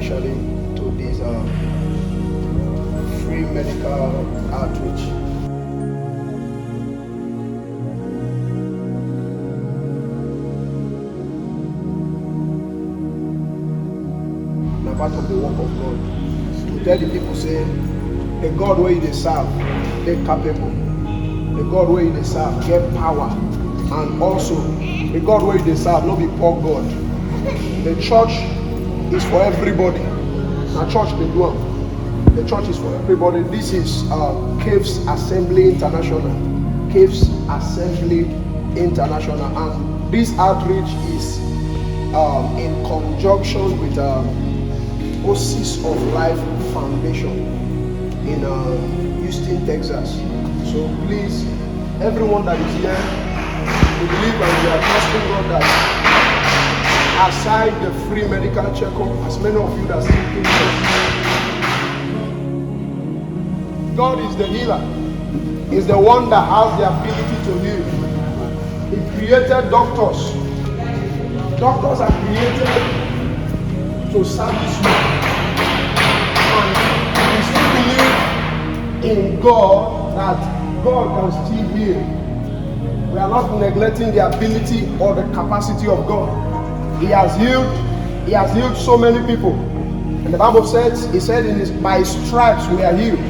financially to this free medical outreach. Part of the work of God to tell the people, say the God where they serve, they capable. The God where they serve, get power, and also the God where they serve, not be poor God. The church is for everybody. Now church they do. The church is for everybody. This is Caves Assembly International. Caves Assembly International, and this outreach is in conjunction with Oasis of Life Foundation in Houston, Texas. So please, everyone that is here, we believe and we are trusting God that aside the free medical checkup, as many of you that seeking help, God is the healer. He's the one that has the ability to heal. He created doctors. Doctors are created to service you. And we still believe in God that God can still heal. We are not neglecting the ability or the capacity of God. He has healed so many people. And the Bible says, he said by his stripes we are healed.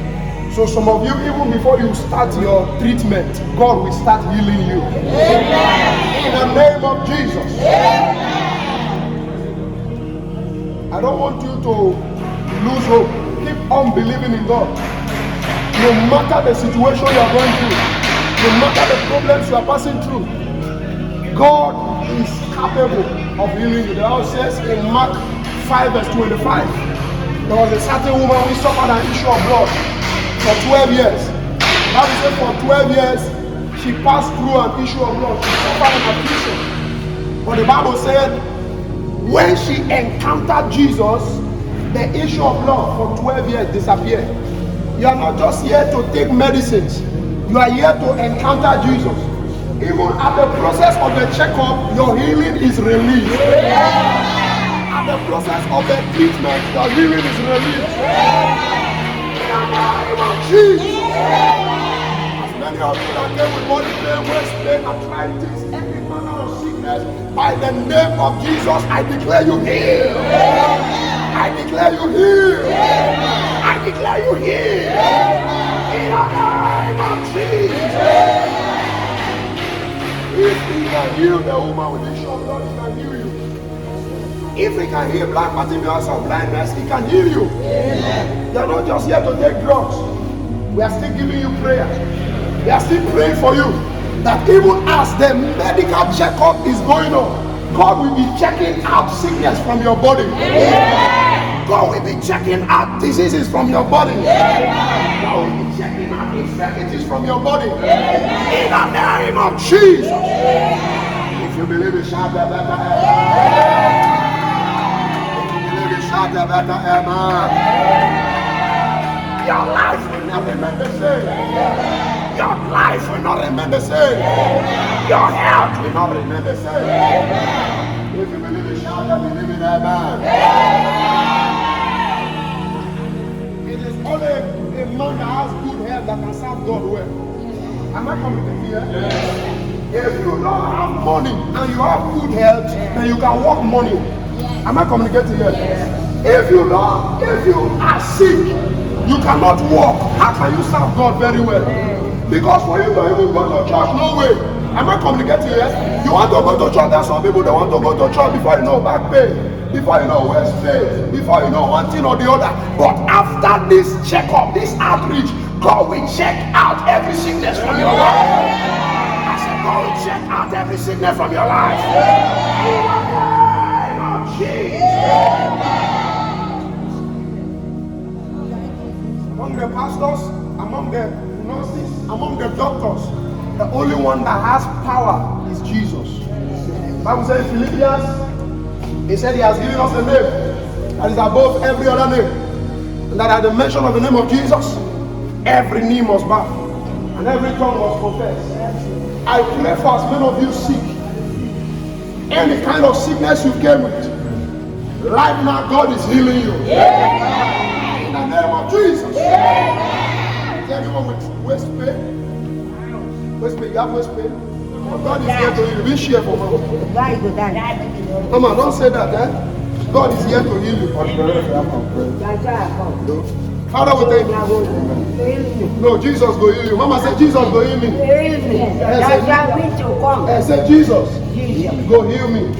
So some of you, even before you start your treatment, God will start healing you. Amen. In the name of Jesus. Amen. I don't want you to lose hope. Keep on believing in God. No matter the situation you are going through, no matter the problems you are passing through, God is capable of healing you. The Bible says in Mark 5 verse 25, there was a certain woman who suffered an issue of blood for 12 years. The Bible says for 12 years, she passed through an issue of blood. She suffered an affliction. But the Bible said, when she encountered Jesus, the issue of blood for 12 years disappeared. You are not just here to take medicines. You are here to encounter Jesus. Even at the process of the checkup, your healing is released. At the process of the treatment, your healing is released. In the name of Jesus. As many of you that came with body pain, waist pain, arthritis, every manner of sickness, by the name of Jesus, I declare you healed. I declare you healed. I declare you healed. In the name of Jesus. If he can heal the woman with the issue of blood, he can heal you. If he can heal blind Bartimaeus of blindness, he can heal you. You are not just here to take drugs. We are still giving you prayer. We are still praying for you. That even as the medical checkup is going on, God will be checking out sickness from your body. God will be checking out diseases from your body. God will be checking out infirmities from your body. In the name of Jesus. If you believe it, shout a better amen. If you believe it, shout a better amen. Your life will not remain the same. Your life will not remain the same. Your health will not remain the same. If you believe it, shout a believe it, amen. It is only a man that has good health that can serve God well. Am I coming here? If you don't have money and you have good health, then you can work money. Am I communicating here? If you are sick, you cannot walk. How can you serve God very well? Because for you to even go to church, no way. Am I communicating here? You want to go to church, there's some people that want to go to church before you know back pain, before you know waist pain, before you know one thing or the other. But after this checkup, this outreach, God will check out every sickness from your life. I said, God will check out every sickness from your life. In the name of Jesus. Among the pastors, among the nurses, among the doctors, the only one that has power is Jesus. The Bible says in Philippians, he said he has given us a name that is above every other name. And that at the mention of the name of Jesus, every knee must bow and every tongue must confess. I pray for as many of you sick, any kind of sickness you came with, Right now, God is healing you. In the name of Jesus. Is there anyone with waist pain? Waist pain, you have waist pain? God is here to heal you. Be share for mama. Mama, don't say that, eh? God is here to heal you. Father, we thank you. No, Jesus will heal you. Mama said, Jesus will heal me. I said, Jesus go heal me.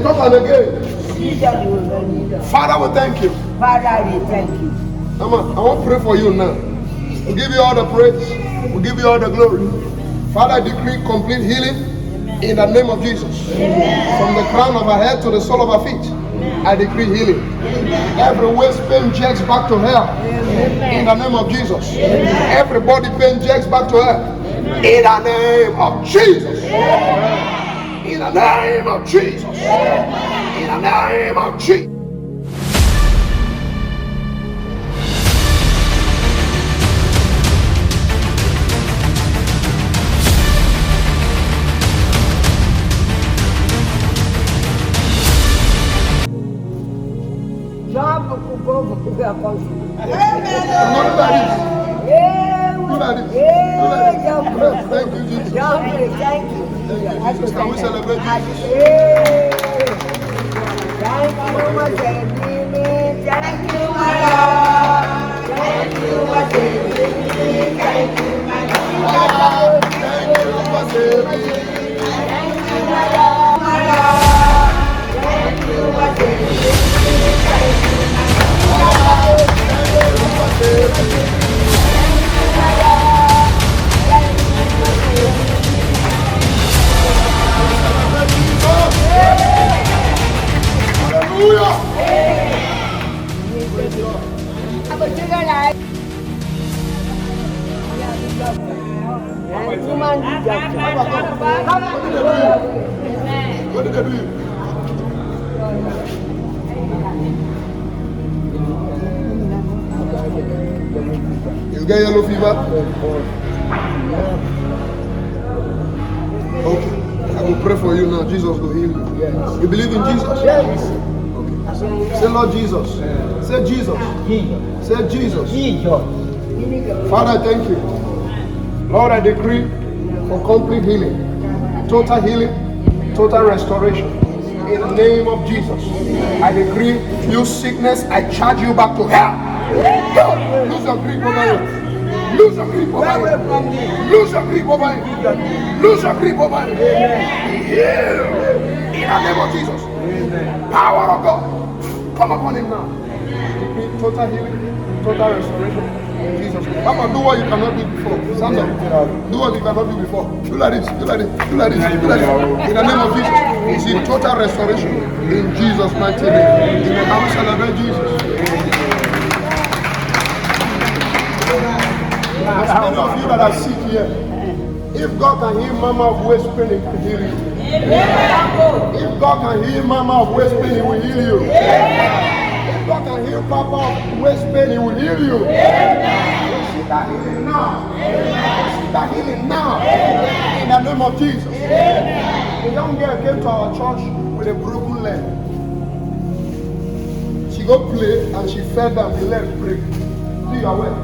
Talk on again. Father, we thank you. Father, we thank you. Mama, I want to pray for you now. We'll give you all the praise. We'll give you all the glory. Father, I decree complete healing in the name of Jesus. From the crown of our head to the sole of our feet, I decree healing. Every waist pain jerks back to her in the name of Jesus. Every body pain jerks back to her in the name of Jesus. In the name of Jesus. In the name of Jesus. Thank you, Jesus. Thank you. Can we celebrate Jesus? Thank you, my baby. Thank you, my love. Thank you, my baby. Thank you, my love. Thank you, my baby. Thank you, my love. My love. Thank you, my baby. Thank you, my love. Thank you, my baby. Hallelujah. What did they do? You get yellow fever? Okay. I will pray for you now. Jesus will heal you. Yes. You believe in Jesus? Yes. Okay. Say, Lord Jesus. Say Jesus. Jesus. Say Jesus. Jesus. Father, I thank you. Lord, I decree for complete healing, total healing, total restoration. In the name of Jesus, I decree you sickness, I charge you back to hell. Go! Lose your grip over you. Lose your grip over you. Lose your grip over you. Lose your grip over you. Heal. In the name of Jesus. Power of God, come upon him now. Decree total healing, total restoration. Jesus. Papa, do what you cannot do before. Stand up. Do what you cannot do before. Do like this. Do like this. Do like this. Do like this. In the name of Jesus. It's in total restoration. In Jesus' mighty name. In the house, celebrate Jesus. There's many of you that are sick here. If God can heal mama of waist pain, He can heal you. If God can heal mama of waist pain, He will heal you. If God can heal papa of waist pain, He will heal you. Receive that healing now. Receive that healing now. In the name of Jesus. A young girl came to our church with a broken leg. She go play and she fell down, the leg break. See, you are well.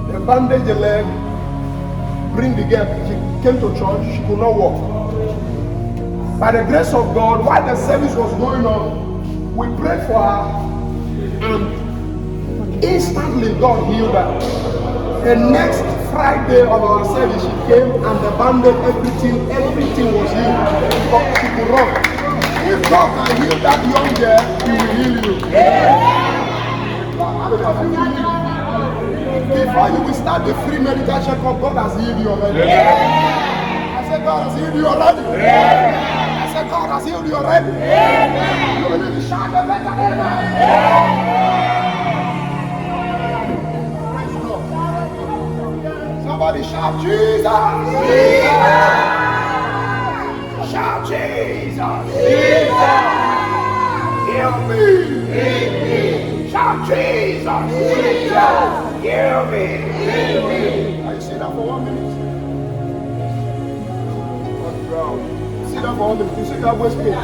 They bandaged the leg, bring the girl. She came to church, she could not walk. By the grace of God, while the service was going on, we prayed for her, and instantly God healed her. The next Friday of our service, she came and the bandage, everything was healed. She could run. If God can heal that young girl, He will heal you. How many of you will heal you? Before you will start the free medical checkup, God has healed you already. I said, God has healed you already. I said, God has healed you already. You believe it? Shout the better amen. Praise the Lord. Somebody shout Jesus. Shout Jesus. Heal me. Shout Jesus. Heal me. Are you sit down for 1 minute? Sit down for 1 minute. You see that waist pain?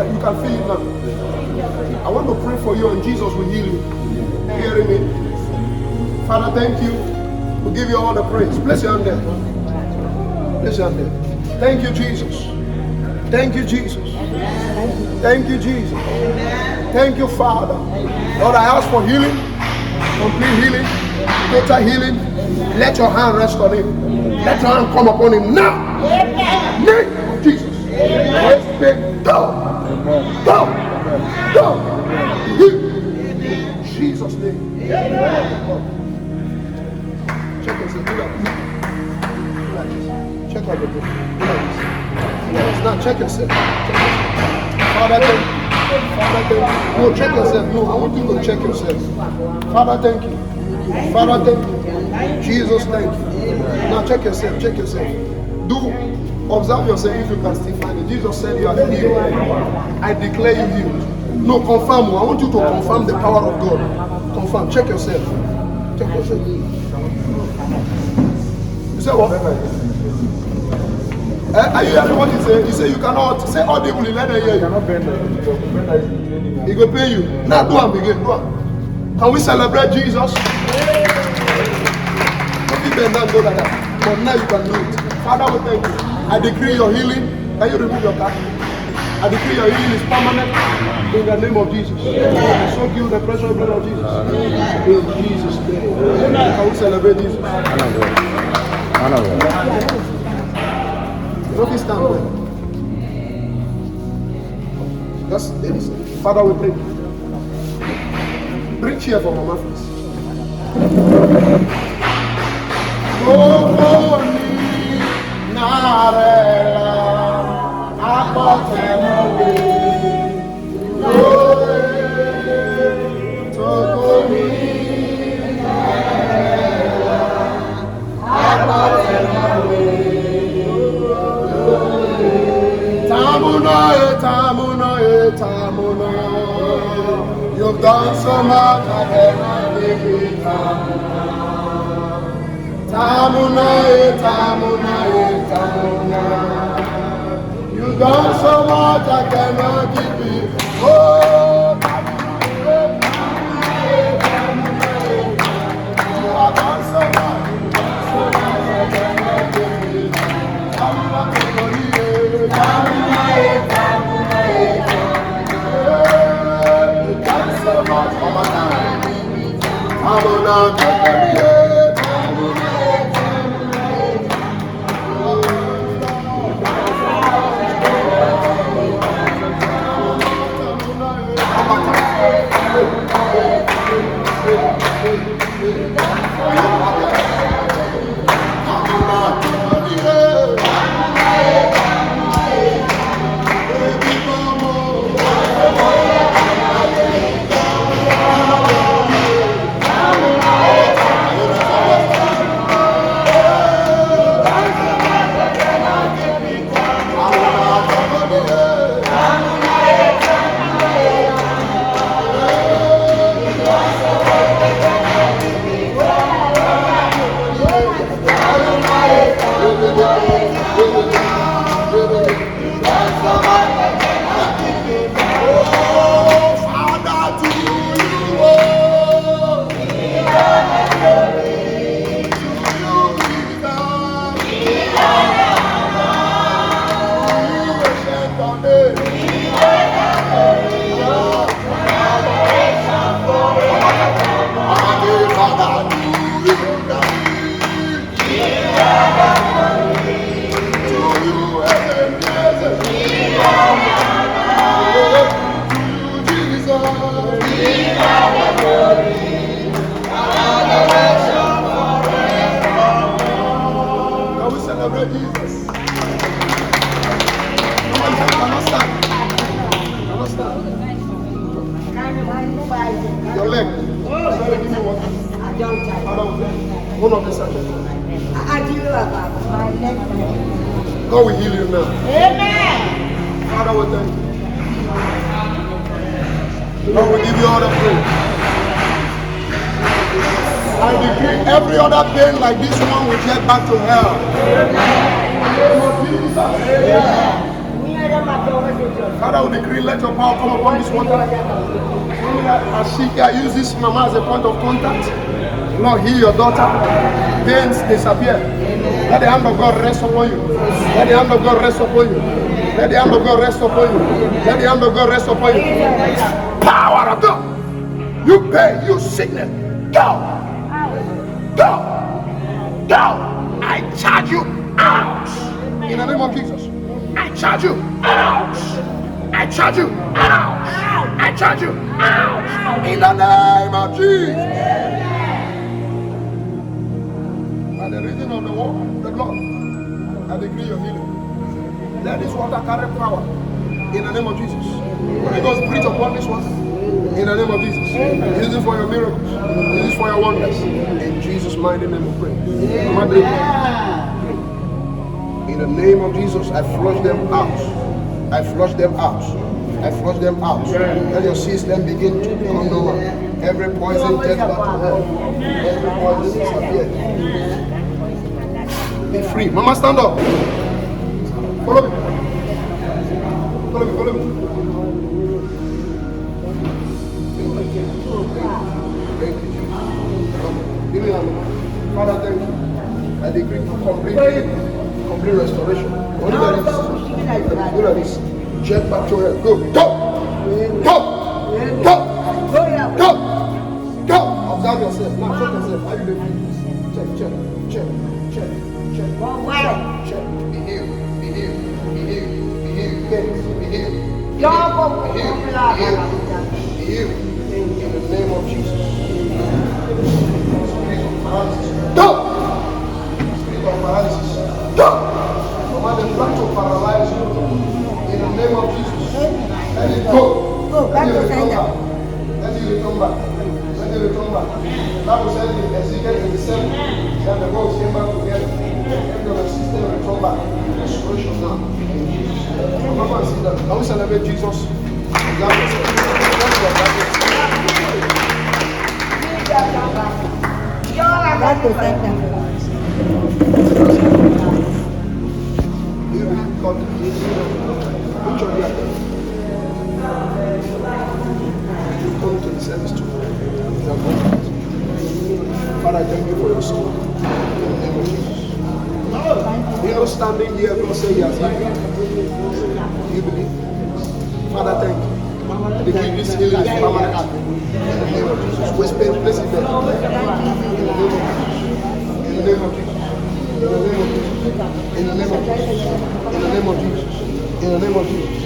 You can feel it now. I want to pray for you and Jesus will heal you. Hearing me? Father, thank you. We give you all the praise. Bless your hand there. Bless your hand there. Thank you, Jesus. Thank you, Jesus. Thank you, Jesus. Thank you, Father. Lord, I ask for healing, complete healing, total healing. Let your hand rest on him. Let your hand come upon him now. Name of Jesus. Go. Go. Go. In Jesus' name. Check yourself. Do that. Check out the book. Yes, now check yourself. Father, thank you. Father, thank you. No, check yourself. No, I want you to check yourself. Father, thank you. Father, thank you. Jesus, thank you. Now check yourself. Check yourself. Observe yourself if you can still find it. Jesus said you are healed. I declare you healed. No, confirm. I want you to confirm the power of God. Confirm. Check yourself. Check yourself. You say what? Are you hearing what he said? He said you cannot say audibly. Let them hear you. He will pay you. Now do it again. Do it. Can we celebrate Jesus? Don't bend down, go like that. But now you can do it. Father, we thank you. I decree your healing. Can you remove your card? I decree your healing is permanent in the name of Jesus. So give the precious blood of Jesus. In Jesus' name. Can we celebrate Jesus? Don't stand there. Just ladies. Father, we pray. Bring chair for Mama first. You've done so much, I cannot give it Tamuna. You've done so much, I cannot give it. Oh, you have done so much, I cannot give it. Tamuna. Your leg. Sorry, give me one. One of the side. God will heal you now. Amen. Father, we thank you. Lord, we give you all the praise. I decree every other pain like this one will get back to hell. Amen. Father, we decree, let your power come upon this water. As she use this mama as a point of contact, Lord, heal your daughter. Pains disappear. Let the hand of God rest upon you. Let the hand of God rest upon you. Let the hand of God rest upon you. Let the hand of God rest upon you. Power of God. You pay, you sickness. Go. Go. Go. I charge you out. In the name of Jesus. I charge you out. I charge you out. I charge you out. In the name of Jesus. By the reason of the blood, I decree your healing. Let this water carry power. In the name of Jesus. Holy Ghost, breathe upon this water. In the name of Jesus. Use it for your miracles. Use it for your wonders. In Jesus' mighty name we pray. In the name of Jesus, I flush them out. I flush them out. I flush them out. Let your system begin to become normal. Every poison takes back to hell. Every poison disappears. Be free. Mama, stand up. Follow me. Follow me, follow me. Thank you, Jesus. Give me a hand. Father, thank you. I decree complete restoration. Look at this. Jet back to her. Go. Go. Go. Go. Go. Go. Observe yourself. Now check yourself. How you doing? Check. Check. Be healed. Be healed. Be healed. Be healed. Be healed. Be healed. In the name of Jesus. Go. Spirit of paralysis. Go. Command the blood to paralyze you. In the name of Jesus. Let it go. Let it return back. Let it return back. Let it return back. The Bible says in Ezekiel 27 that the gods came back together. Every of the system return back. Restoration now. In Jesus. Remember and see that. Now we celebrate Jesus. Come to the service too. Father, thank you for your story. In the name of Jesus. You know, standing here, God say he has healed. You believe? Father, thank you. The king is healing is permanent. In the name of Jesus. West Spain, place it there. In the name of Jesus. In the name of Jesus. In the name of Jesus. In the name of Jesus. In the name of Jesus.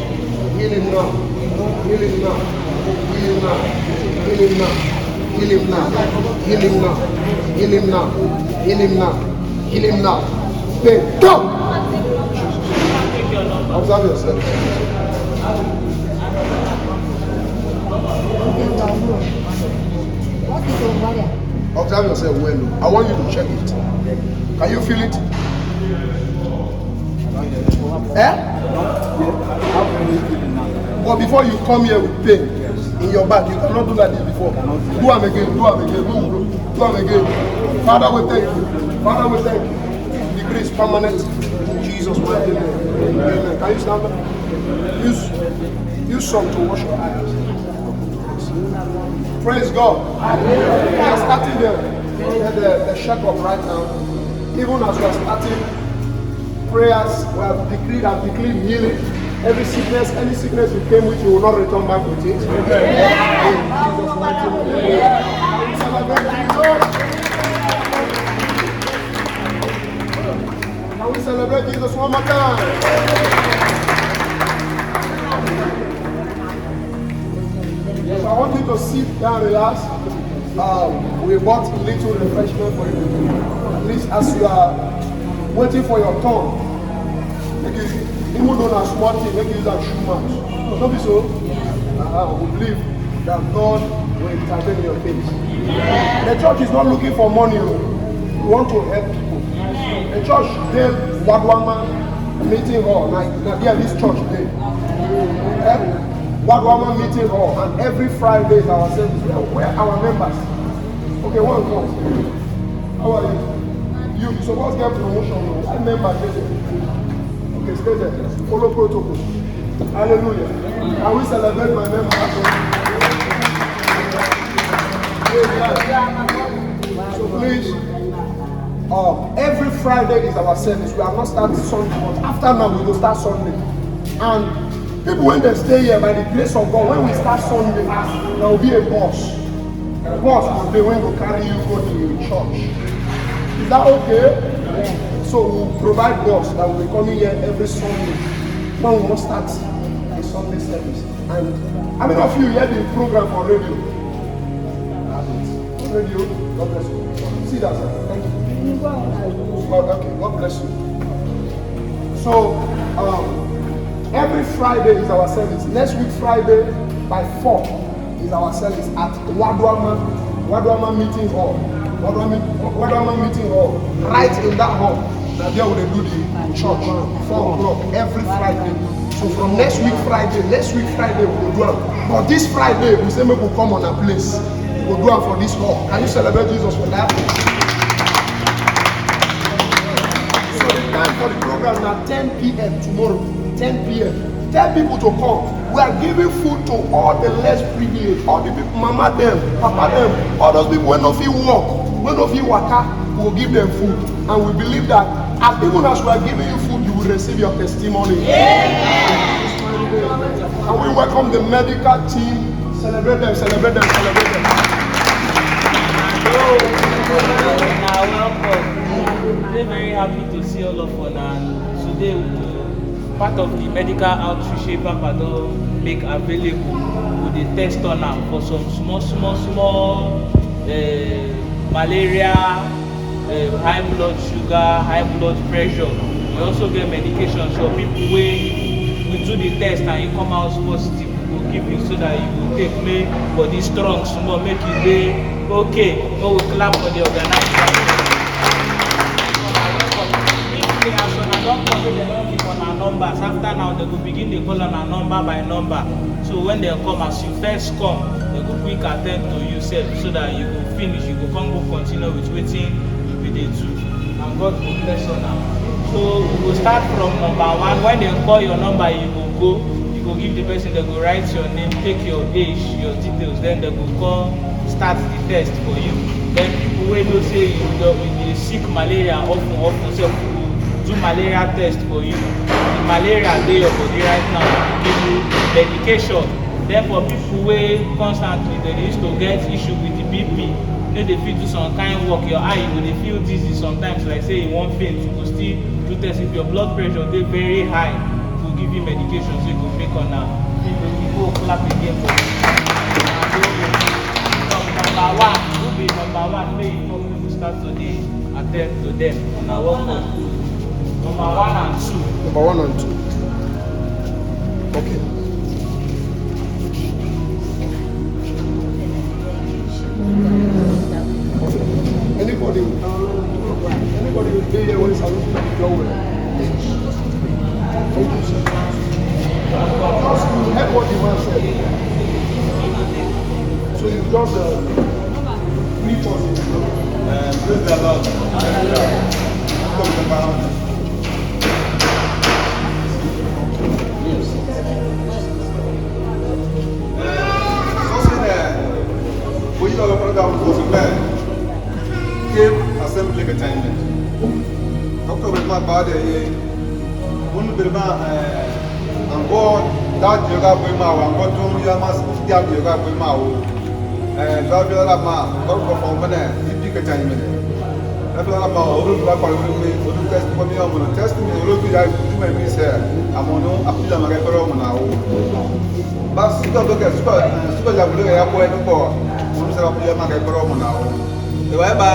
Healing now. Healing now. Healing now. Healing now. Healing now. Healing now. Healing now. Healing now. Healing now. Then go. Observe yourself. Observe yourself well. I want you to check it. Can you feel it? But before you come here with pain in your back, you cannot do like this before. Do them again. Do them again. Do them again. Father, we thank you. Father, we thank you. The grace permanent in Jesus' mighty name. Amen. Can you stand up? Use some to wash your eyes. Praise God. We are starting the check-up right now. Even as we are starting prayers, we have decreed and declared healing. Every sickness, any sickness you came with, you will not return back with it. In Jesus' mighty name. Can we celebrate Jesus one more time? So I want you to sit down, relax. We bought little refreshment for you. At least as you are waiting for your turn, even though not small thing, make you use that shoe match. Don't be so. We believe that God will intervene in your case. The church is not looking for money. We want to help people. The church did Wagwama meeting hall. Now there this church day. Wagwama meeting hall, and every Friday is our service. Where are our members? Okay, one comes. How are you? You supposed to get promotion. I member. Okay, stay there. Follow protocol. Hallelujah. Can we celebrate my member? So please, every Friday is our service. We are not starting Sunday, but after now we will start Sunday. And people, when they stay here, by the grace of God, when we start Sunday, there will be a bus. A bus will be when we carry you go to church. Is that okay? So we'll provide bus that will be coming here every Sunday when we must start the Sunday service. And how many of you hear the program on radio? Radio, God bless you. See that, sir. Thank you. Okay, God bless you. So, every Friday is our service. Next week, Friday, by 4 is our service at Wadwama Meeting Hall. Wadwama Meeting Hall. Right in that hall. Now there we do the church 4 o'clock every Friday. So from next week Friday we will do it. But this Friday, we say we will come on a place. We will do it for this hall. Can you celebrate Jesus for that? So the time for the program now 10 p.m. tomorrow. 10 p.m. Tell people to come. We are giving food to all the less privileged, all the people, mama them, papa them, all those people when of you walk, when of you waka, we will give them food. And we believe that as even as we are giving you food, you will receive your testimony. And we welcome the medical team. Celebrate them, celebrate them, celebrate them. Welcome. We're very happy to see all of us. And today, part of the medical outreach Papa don make available with the test on them for some small malaria, high blood sugar, high blood pressure. We also get medication so people we do the test and you come out positive, we will give you so that you will take me body strong small, make you dey okay. No, we clap for the organizer. Don't call them, they don't keep on our numbers. After now, they will begin to call on our number by number. So when they come, as you first come, they will quick attend to yourself so that you will finish. You will come go continue with waiting you be the two. And God will bless you now. So we will start from number 1. When they call your number, you will go. You will give the person. They will write your name, take your age, your details. Then they will call, start the test for you. Then people will say you sick malaria often say do malaria test for you. The malaria dey your body right now, give you medication. Then for people wey constantly they used to get issue with the BP, they fit do some kind work, your eye you go dey feel dizzy sometimes, like say you wan faint, you go still do test. If your blood pressure dey very high, we go give you medication so you go make on am. People clap again for you. Number 1, who be number 1? May you come, we go start today, attend to them. Una welcome. Number 1 and 2. Number 1 and 2. Okay. Anybody will be here when it's a little bit lower. Thank you, sir. Just you heard what the man said. So you just reach us. Praise the Lord. Assembly attainment. Doctor with my body, one bit on board that yoga with my one, but don't you must get yoga with my own. Zavila Ma, Doctor from Mana, Epic attainment. After I'm all over testimony on testimony, look at do my miss here. I'm on no appeal on my record now. But look at super airport before. Once I appeal my record now. The way by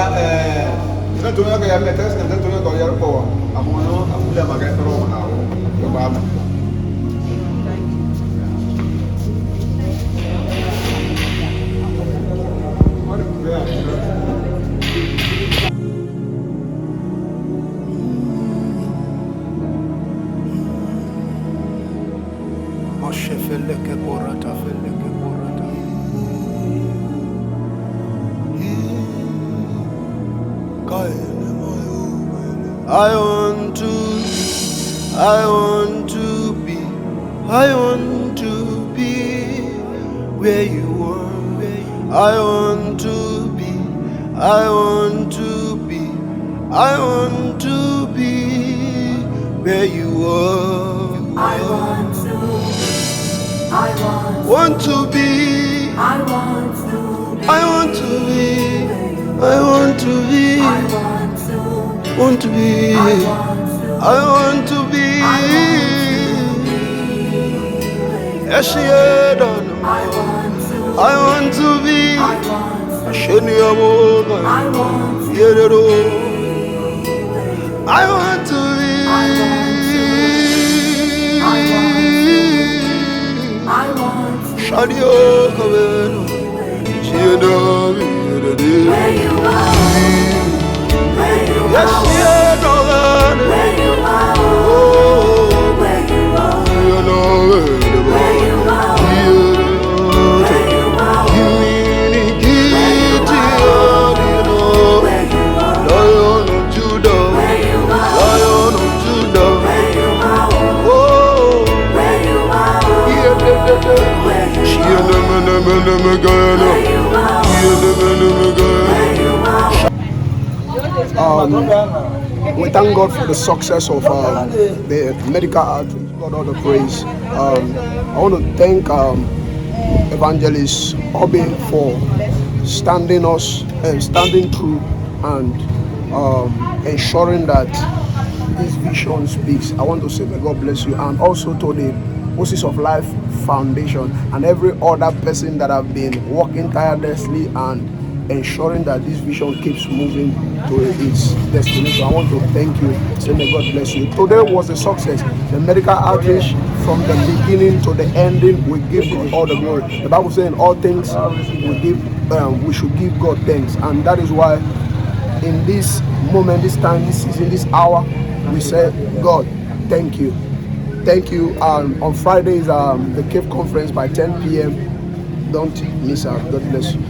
not doing a test and then doing a airport. I'm on no appeal my record now. I want to be I want to be where you are. I want to be. I want to be. I want to be where you are. I want to be. I want to I want to be. I want to be. Want to be. I want to be. Yes, yeah, don't know. I want to be. I shouldn't have over. Yeah, they do. I want to be. Shadio Kabeno. where you are, Yes, yeah, no, where you are, oh, where you are, you know, where you are, where you are, where you are, Lion of Judah, where you are, Lion of Judah, where you are, oh, where you are, yeah, where you she are, and them, where you are, we thank God for the success of the medical outreach. God all the praise. I want to thank Evangelist Obi for standing through and ensuring that this vision speaks. I want to say may God bless you, and also to the Oasis of Life Foundation and every other person that have been working tirelessly and ensuring that this vision keeps moving to its destination. I want to thank you. Say may God bless you. Today was a success. The medical outreach from the beginning to the ending, we give God all the glory. The Bible says in all things we should give God thanks, and that is why in this moment, this time, this season, this hour, we say, God, thank you. Thank you. On Fridays, the Cave Conference by 10 p.m. Don't miss out. God bless you.